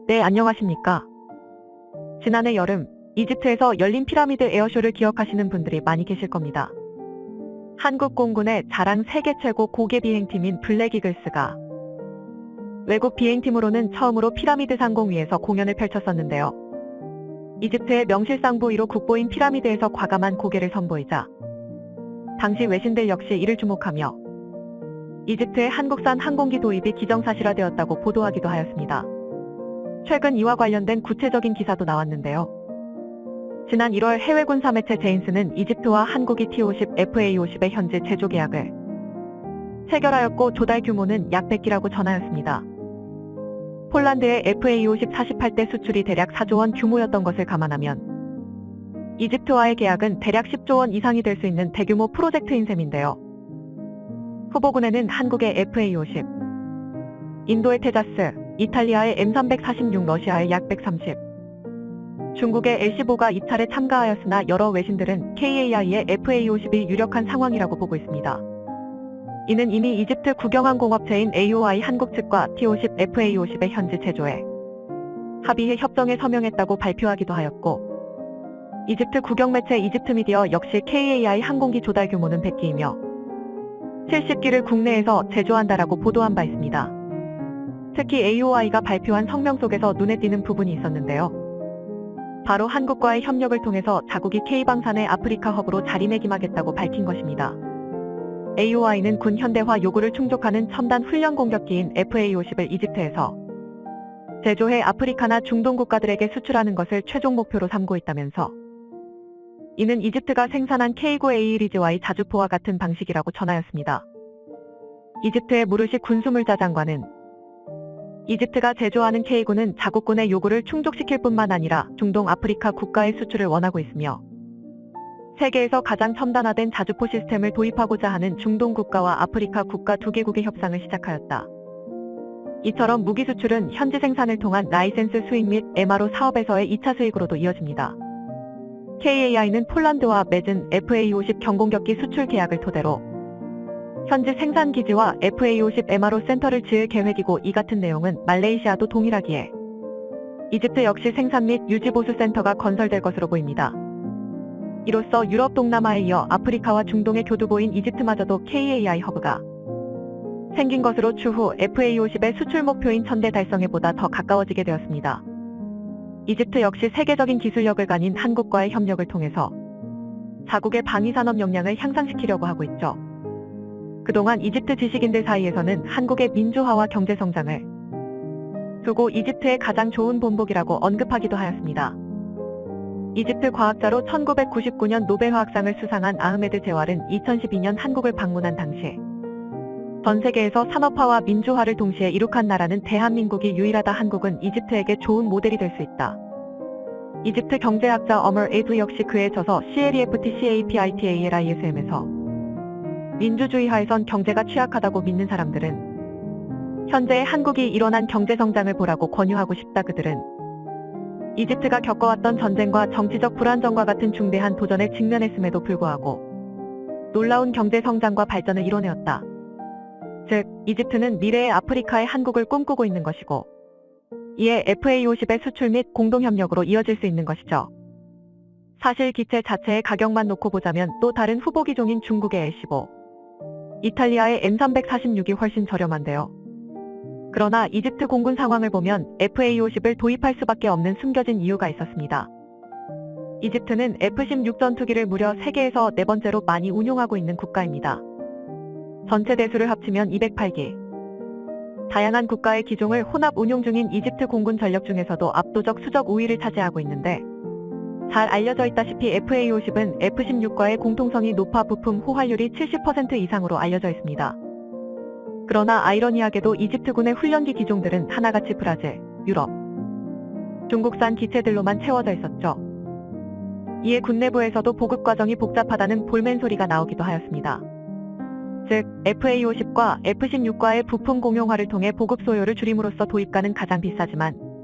네, 안녕하십니까. 지난해 여름, 이집트에서 열린 피라미드 에어쇼를 기억하시는 분들이 많이 계실 겁니다. 한국 공군의 자랑 세계 최고 고계 비행팀인 블랙이글스가 외국 비행팀으로는 처음으로 피라미드 상공 위에서 공연을 펼쳤었는데요. 이집트의 명실상부 1호 국보인 피라미드에서 과감한 고개를 선보이자 당시 외신들 역시 이를 주목하며 이집트의 한국산 항공기 도입이 기정사실화되었다고 보도하기도 하였습니다. 최근 이와 관련된 구체적인 기사도 나왔는데요. 지난 1월 해외 군사 매체 제인스는 이집트와 한국이 T-50 FA-50의 현지 제조 계약을 체결하였고 조달 규모는 약 100기라고 전하였습니다. 폴란드의 FA-50 48대 수출이 대략 4조 원 규모였던 것을 감안하면 이집트와의 계약은 대략 10조 원 이상이 될 수 있는 대규모 프로젝트인 셈인데요. 후보군에는 한국의 FA-50, 인도의 테자스, 이탈리아의 M346, 러시아의 약 130, 중국의 L-15가 입찰에 참가하였으나 여러 외신들은 KAI의 FA-50이 유력한 상황이라고 보고 있습니다. 이는 이미 이집트 국영항공업체인 AOI 한국 측과 T-50 FA-50의 현지 제조에 합의해 협정에 서명했다고 발표하기도 하였고, 이집트 국영매체 이집트미디어 역시 KAI 항공기 조달 규모는 100기이며 70기를 국내에서 제조한다라고 보도한 바 있습니다. 특히 AOI가 발표한 성명 속에서 눈에 띄는 부분이 있었는데요. 바로 한국과의 협력을 통해서 자국이 K방산의 아프리카 허브로 자리매김하겠다고 밝힌 것입니다. AOI는 군 현대화 요구를 충족하는 첨단 훈련 공격기인 FA-50을 이집트에서 제조해 아프리카나 중동 국가들에게 수출하는 것을 최종 목표로 삼고 있다면서 이는 이집트가 생산한 K9A 리즈와의 자주포와 같은 방식이라고 전하였습니다. 이집트의 무르시 군수물자 장관은 이집트가 제조하는 K9는 자국군의 요구를 충족시킬 뿐만 아니라 중동 아프리카 국가의 수출을 원하고 있으며 세계에서 가장 첨단화된 자주포 시스템을 도입하고자 하는 중동 국가와 아프리카 국가 두 개국의 협상을 시작하였다. 이처럼 무기 수출은 현지 생산을 통한 라이센스 수익 및 MRO 사업에서의 2차 수익으로도 이어집니다. KAI는 폴란드와 맺은 FA-50 경공격기 수출 계약을 토대로 현지 생산기지와 FA-50 MRO 센터를 지을 계획이고, 이 같은 내용은 말레이시아도 동일하기에 이집트 역시 생산 및 유지보수 센터가 건설될 것으로 보입니다. 이로써 유럽 동남아에 이어 아프리카와 중동의 교두보인 이집트마저도 KAI 허브가 생긴 것으로 추후 FA-50의 수출 목표인 1000대 달성에 보다 더 가까워지게 되었습니다. 이집트 역시 세계적인 기술력을 가진 한국과의 협력을 통해서 자국의 방위산업 역량을 향상시키려고 하고 있죠. 그동안 이집트 지식인들 사이에서는 한국의 민주화와 경제성장을 두고 이집트의 가장 좋은 본보기라고 언급하기도 하였습니다. 이집트 과학자로 1999년 노벨화학상을 수상한 아흐메드 제왈은 2012년 한국을 방문한 당시 전 세계에서 산업화와 민주화를 동시에 이룩한 나라는 대한민국이 유일하다. 한국은 이집트에게 좋은 모델이 될 수 있다. 이집트 경제학자 어머 에드 역시 그에 져서 CLEFT-CAPITALISM에서 민주주의하에선 경제가 취약하다고 믿는 사람들은 현재의 한국이 일어난 경제성장을 보라고 권유하고 싶다. 그들은 이집트가 겪어왔던 전쟁과 정치적 불안정과 같은 중대한 도전에 직면했음에도 불구하고 놀라운 경제성장과 발전을 이뤄내었다. 즉, 이집트는 미래의 아프리카의 한국을 꿈꾸고 있는 것이고, 이에 FA-50의 수출 및 공동협력으로 이어질 수 있는 것이죠. 사실 기체 자체의 가격만 놓고 보자면 또 다른 후보기종인 중국의 L-15, 이탈리아의 M346이 훨씬 저렴한데요. 그러나 이집트 공군 상황을 보면 FA-50을 도입할 수밖에 없는 숨겨진 이유가 있었습니다. 이집트는 F-16 전투기를 무려 세계에서 4번째로 많이 운용하고 있는 국가입니다. 전체 대수를 합치면 208기. 다양한 국가의 기종을 혼합 운용 중인 이집트 공군 전력 중에서도 압도적 수적 우위를 차지하고 있는데, 잘 알려져 있다시피 FA-50은 F-16과의 공통성이 높아 부품 호환율이 70% 이상으로 알려져 있습니다. 그러나 아이러니하게도 이집트군의 훈련기 기종들은 하나같이 브라질, 유럽, 중국산 기체들로만 채워져 있었죠. 이에 군 내부에서도 보급 과정이 복잡하다는 볼멘 소리가 나오기도 하였습니다. 즉, FA-50과 F-16과의 부품 공용화를 통해 보급 소요를 줄임으로써 도입가는 가장 비싸지만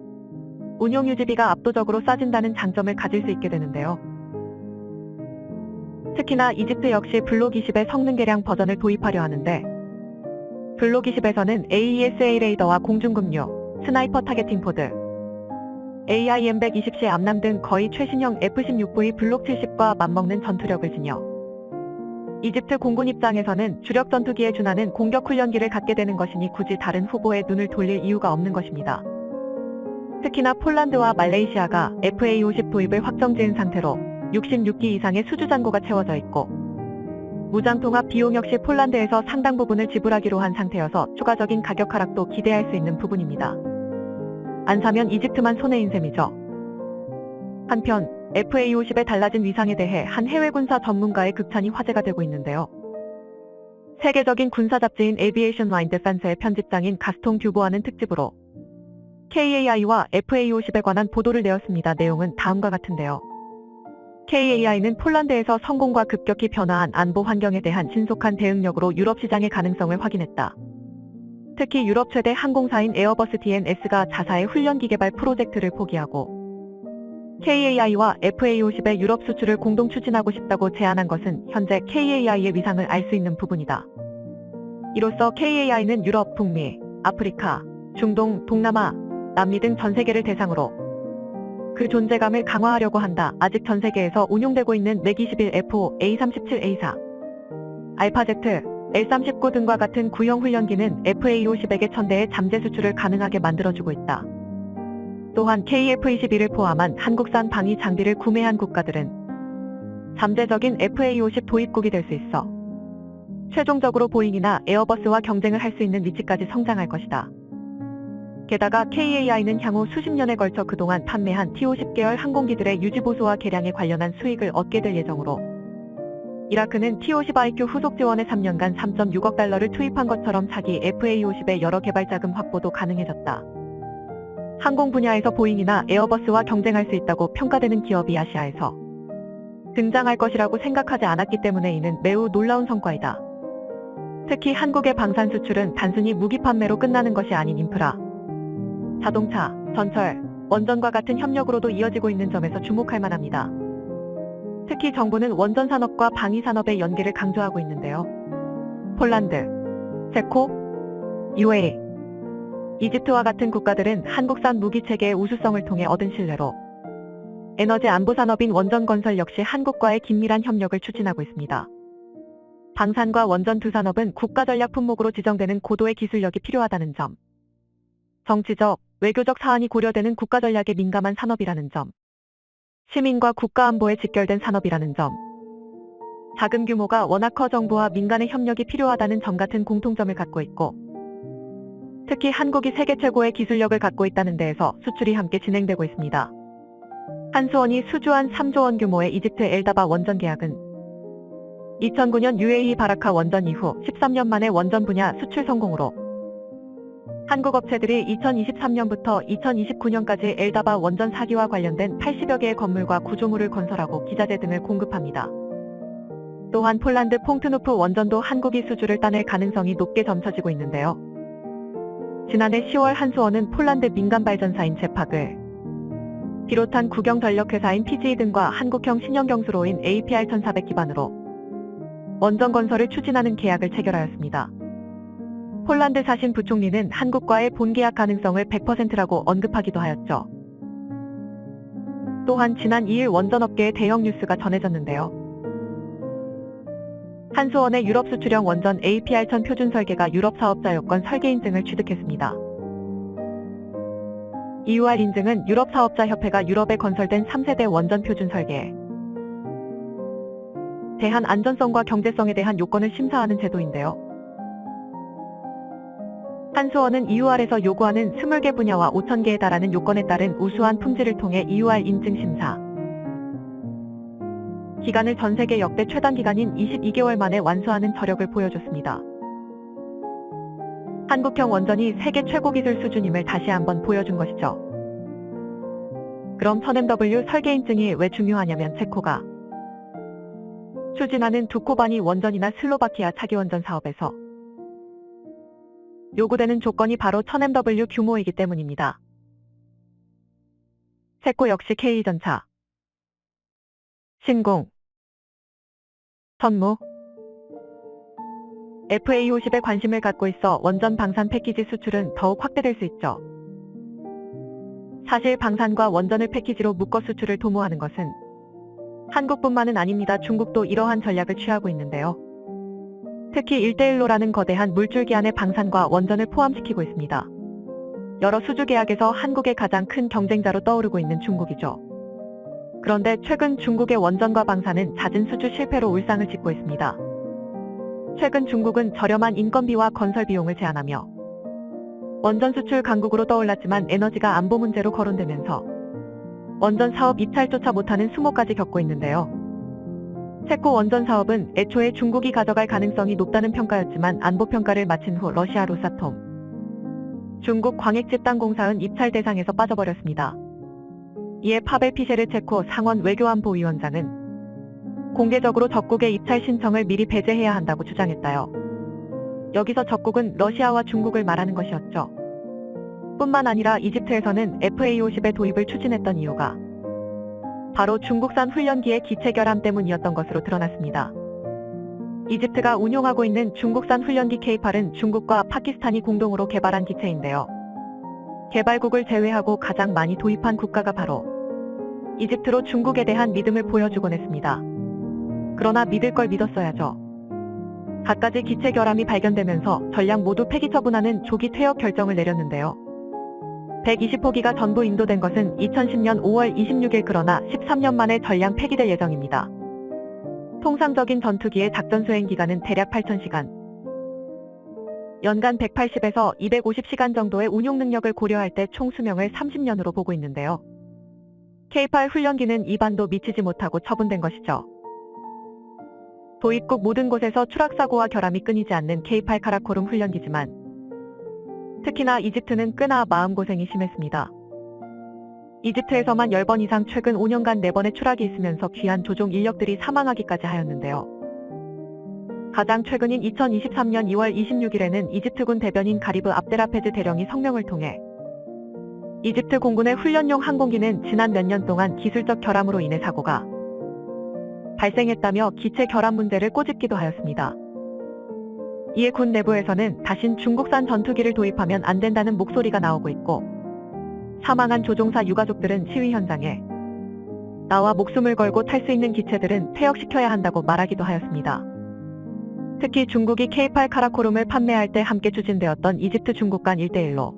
운용 유지비가 압도적으로 싸진다는 장점을 가질 수 있게 되는데요. 특히나 이집트 역시 블록 20의 성능 개량 버전을 도입하려 하는데, 블록 20에서는 AESA 레이더와 공중급류, 스나이퍼 타겟팅 포드, AIM-120C 암람 등 거의 최신형 F-16V 블록 70과 맞먹는 전투력을 지녀 이집트 공군 입장에서는 주력 전투기에 준하는 공격 훈련기를 갖게 되는 것이니 굳이 다른 후보에 눈을 돌릴 이유가 없는 것입니다. 특히나 폴란드와 말레이시아가 FA-50 도입을 확정지은 상태로 66기 이상의 수주잔고가 채워져 있고 무장통합 비용 역시 폴란드에서 상당 부분을 지불하기로 한 상태여서 추가적인 가격 하락도 기대할 수 있는 부분입니다. 안 사면 이집트만 손해인 셈이죠. 한편 FA-50의 달라진 위상에 대해 한 해외 군사 전문가의 극찬이 화제가 되고 있는데요. 세계적인 군사 잡지인 에비에이션 라인 디펜스의 편집장인 가스통 듀보아는 특집으로 KAI와 FA-50에 관한 보도를 내었습니다. 내용은 다음과 같은데요. KAI는 폴란드에서 성공과 급격히 변화한 안보 환경에 대한 신속한 대응력으로 유럽 시장의 가능성을 확인했다. 특히 유럽 최대 항공사인 에어버스 DNS가 자사의 훈련기 개발 프로젝트를 포기하고 KAI와 FA-50의 유럽 수출을 공동 추진하고 싶다고 제안한 것은 현재 KAI의 위상을 알 수 있는 부분이다. 이로써 KAI는 유럽, 북미, 아프리카, 중동, 동남아, 남미 등 전 세계를 대상으로 그 존재감을 강화하려고 한다. 아직 전 세계에서 운용되고 있는 맥-21F5, A-37A4, 알파제트, L-39 등과 같은 구형 훈련기는 FA-50에게 1000대의 잠재 수출을 가능하게 만들어주고 있다. 또한 KF-21을 포함한 한국산 방위 장비를 구매한 국가들은 잠재적인 FA-50 도입국이 될 수 있어 최종적으로 보잉이나 에어버스와 경쟁을 할 수 있는 위치까지 성장할 것이다. 게다가 KAI는 향후 수십 년에 걸쳐 그동안 판매한 T-50 계열 항공기들의 유지보수와 개량에 관련한 수익을 얻게 될 예정으로 이라크는 T-50IQ 후속 지원에 3년간 3.6억 달러를 투입한 것처럼 차기 FA-50의 여러 개발 자금 확보도 가능해졌다. 항공 분야에서 보잉이나 에어버스와 경쟁할 수 있다고 평가되는 기업이 아시아에서 등장할 것이라고 생각하지 않았기 때문에 이는 매우 놀라운 성과이다. 특히 한국의 방산 수출은 단순히 무기 판매로 끝나는 것이 아닌 인프라, 자동차, 전철, 원전과 같은 협력으로도 이어지고 있는 점에서 주목할 만합니다. 특히 정부는 원전 산업과 방위 산업의 연계를 강조하고 있는데요. 폴란드, 체코, UAE, 이집트와 같은 국가들은 한국산 무기 체계의 우수성을 통해 얻은 신뢰로 에너지 안보 산업인 원전 건설 역시 한국과의 긴밀한 협력을 추진하고 있습니다. 방산과 원전 두 산업은 국가 전략 품목으로 지정되는 고도의 기술력이 필요하다는 점, 정치적, 외교적 사안이 고려되는 국가 전략에 민감한 산업이라는 점, 시민과 국가 안보에 직결된 산업이라는 점, 자금 규모가 워낙 커 정부와 민간의 협력이 필요하다는 점 같은 공통점을 갖고 있고 특히 한국이 세계 최고의 기술력을 갖고 있다는 데에서 수출이 함께 진행되고 있습니다. 한수원이 수주한 3조 원 규모의 이집트 엘다바 원전 계약은 2009년 UAE 바라카 원전 이후 13년 만에 원전 분야 수출 성공으로 한국 업체들이 2023년부터 2029년까지 엘다바 원전 4기와 관련된 80여 개의 건물과 구조물을 건설하고 기자재 등을 공급합니다. 또한 폴란드 퐁트누프 원전도 한국이 수주를 따낼 가능성이 높게 점쳐지고 있는데요. 지난해 10월 한수원은 폴란드 민간 발전사인 제팍을 비롯한 국영 전력회사인 PGE 등과 한국형 신형경수로인 APR1400 기반으로 원전 건설을 추진하는 계약을 체결하였습니다. 폴란드 사신 부총리는 한국과의 본계약 가능성을 100%라고 언급하기도 하였죠. 또한 지난 2일 원전업계의 대형 뉴스가 전해졌는데요. 한수원의 유럽 수출형 원전 APR1000 표준 설계가 유럽 사업자 요건 설계 인증을 취득했습니다. EUR 인증은 유럽 사업자 협회가 유럽에 건설된 3세대 원전 표준 설계에 대한 안전성과 경제성에 대한 요건을 심사하는 제도인데요. 한수원은 EUR에서 요구하는 20개 분야와 5,000개에 달하는 요건에 따른 우수한 품질을 통해 EUR 인증 심사 기간을 전 세계 역대 최단 기간인 22개월 만에 완수하는 저력을 보여줬습니다. 한국형 원전이 세계 최고 기술 수준임을 다시 한번 보여준 것이죠. 그럼 1000MW 설계 인증이 왜 중요하냐면 체코가 추진하는 두코바니 원전이나 슬로바키아 차기 원전 사업에서 요구되는 조건이 바로 1000MW 규모이기 때문입니다. 체코 역시 K전차, 신공, 선무, FA-50에 관심을 갖고 있어 원전 방산 패키지 수출은 더욱 확대될 수 있죠. 사실 방산과 원전을 패키지로 묶어 수출을 도모하는 것은 한국뿐만은 아닙니다. 중국도 이러한 전략을 취하고 있는데요. 특히 일대일로라는 거대한 물줄기 안에 방산과 원전을 포함시키고 있습니다. 여러 수주 계약에서 한국의 가장 큰 경쟁자로 떠오르고 있는 중국이죠. 그런데 최근 중국의 원전과 방산은 잦은 수주 실패로 울상을 짓고 있습니다. 최근 중국은 저렴한 인건비와 건설 비용을 제한하며 원전 수출 강국으로 떠올랐지만 에너지가 안보 문제로 거론되면서 원전 사업 입찰조차 못하는 수모까지 겪고 있는데요. 체코 원전 사업은 애초에 중국이 가져갈 가능성이 높다는 평가였지만 안보 평가를 마친 후 러시아 로사톰, 중국 광액집단공사은 입찰 대상에서 빠져버렸습니다. 이에 파벨 피셰르 체코 상원 외교안보위원장은 공개적으로 적국의 입찰 신청을 미리 배제해야 한다고 주장했다요. 여기서 적국은 러시아와 중국을 말하는 것이었죠. 뿐만 아니라 이집트에서는 FA50의 도입을 추진했던 이유가 바로 중국산 훈련기의 기체 결함 때문이었던 것으로 드러났습니다. 이집트가 운용하고 있는 중국산 훈련기 K8은 중국과 파키스탄이 공동으로 개발한 기체인데요. 개발국을 제외하고 가장 많이 도입한 국가가 바로 이집트로 중국에 대한 믿음을 보여주곤 했습니다. 그러나 믿을 걸 믿었어야죠. 갖가지 기체 결함이 발견되면서 전량 모두 폐기 처분하는 조기 퇴역 결정을 내렸는데요. 120호기가 전부 인도된 것은 2010년 5월 26일 그러나 13년 만에 전량 폐기될 예정입니다. 통상적인 전투기의 작전 수행 기간은 대략 8,000시간, 연간 180에서 250시간 정도의 운용 능력을 고려할 때 총 수명을 30년으로 보고 있는데요. K8 훈련기는 입안도 미치지 못하고 처분된 것이죠. 도입국 모든 곳에서 추락사고와 결함이 끊이지 않는 K8 카라코룸 훈련기지만 특히나 이집트는 꽤나 마음고생이 심했습니다. 이집트에서만 10번 이상 최근 5년간 4번의 추락이 있으면서 귀한 조종 인력들이 사망하기까지 하였는데요. 가장 최근인 2023년 2월 26일에는 이집트군 대변인 가리브 압데라페즈 대령이 성명을 통해 이집트 공군의 훈련용 항공기는 지난 몇 년 동안 기술적 결함으로 인해 사고가 발생했다며 기체 결함 문제를 꼬집기도 하였습니다. 이에 군 내부에서는 다신 중국산 전투기를 도입하면 안 된다는 목소리가 나오고 있고 사망한 조종사 유가족들은 시위 현장에 나와 목숨을 걸고 탈 수 있는 기체들은 퇴역시켜야 한다고 말하기도 하였습니다. 특히 중국이 K8 카라코룸을 판매할 때 함께 추진되었던 이집트 중국 간 1대1로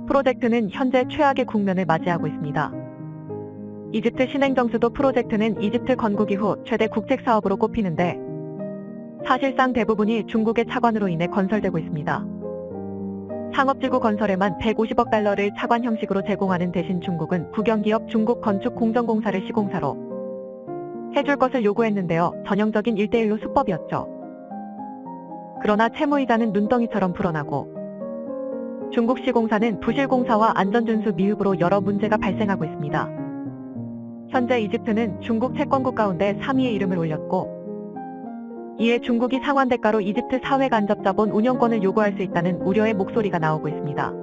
프로젝트는 현재 최악의 국면을 맞이하고 있습니다. 이집트 신행정수도 프로젝트는 이집트 건국 이후 최대 국책 사업으로 꼽히는데 사실상 대부분이 중국의 차관으로 인해 건설되고 있습니다. 상업지구 건설에만 150억 달러를 차관 형식으로 제공하는 대신 중국은 국영기업 중국건축공정공사를 시공사로 해줄 것을 요구했는데요. 전형적인 1대1로 수법이었죠. 그러나 채무이자는 눈덩이처럼 불어나고 중국 시공사는 부실공사와 안전준수 미흡으로 여러 문제가 발생하고 있습니다. 현재 이집트는 중국 채권국 가운데 3위의 이름을 올렸고 이에 중국이 상환 대가로 이집트 사회 간접자본 운영권을 요구할 수 있다는 우려의 목소리가 나오고 있습니다.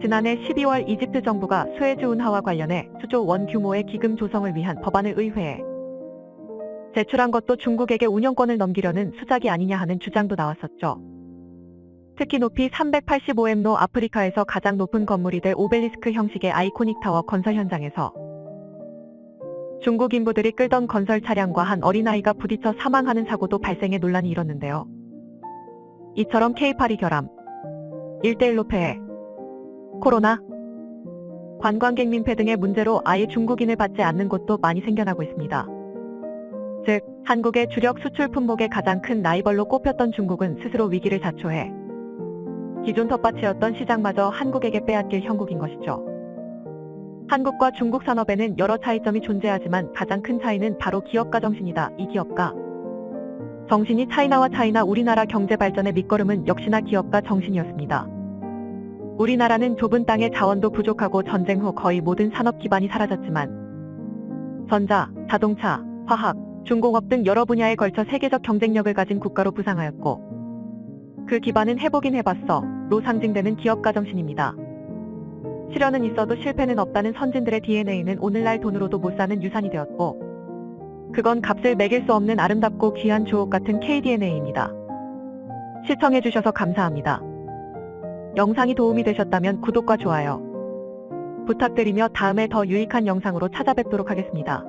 지난해 12월 이집트 정부가 수에즈 운하와 관련해 수조 원 규모의 기금 조성을 위한 법안을 의회에 제출한 것도 중국에게 운영권을 넘기려는 수작이 아니냐 하는 주장도 나왔었죠. 특히 높이 385m로 아프리카에서 가장 높은 건물이 될 오벨리스크 형식의 아이코닉 타워 건설 현장에서 중국 인부들이 끌던 건설 차량과 한 어린아이가 부딪혀 사망하는 사고도 발생해 논란이 일었는데요. 이처럼 K8이 결함, 1대1로 폐해, 코로나, 관광객 민폐 등의 문제로 아예 중국인을 받지 않는 곳도 많이 생겨나고 있습니다. 즉, 한국의 주력 수출 품목의 가장 큰 라이벌로 꼽혔던 중국은 스스로 위기를 자초해 기존 텃밭이었던 시장마저 한국에게 빼앗길 형국인 것이죠. 한국과 중국 산업에는 여러 차이점이 존재하지만 가장 큰 차이는 바로 기업가 정신이다. 이 기업가 정신이 차이나와 우리나라 경제 발전의 밑거름은 역시나 기업가 정신이었습니다. 우리나라는 좁은 땅에 자원도 부족하고 전쟁 후 거의 모든 산업 기반이 사라졌지만 전자, 자동차, 화학, 중공업 등 여러 분야에 걸쳐 세계적 경쟁력을 가진 국가로 부상하였고 그 기반은 해보긴 해봤어로 상징되는 기업가 정신입니다. 실현은 있어도 실패는 없다는 선진들의 DNA는 오늘날 돈으로도 못 사는 유산이 되었고 그건 값을 매길 수 없는 아름답고 귀한 주옥 같은 KDNA입니다. 시청해주셔서 감사합니다. 영상이 도움이 되셨다면 구독과 좋아요, 부탁드리며 다음에 더 유익한 영상으로 찾아뵙도록 하겠습니다.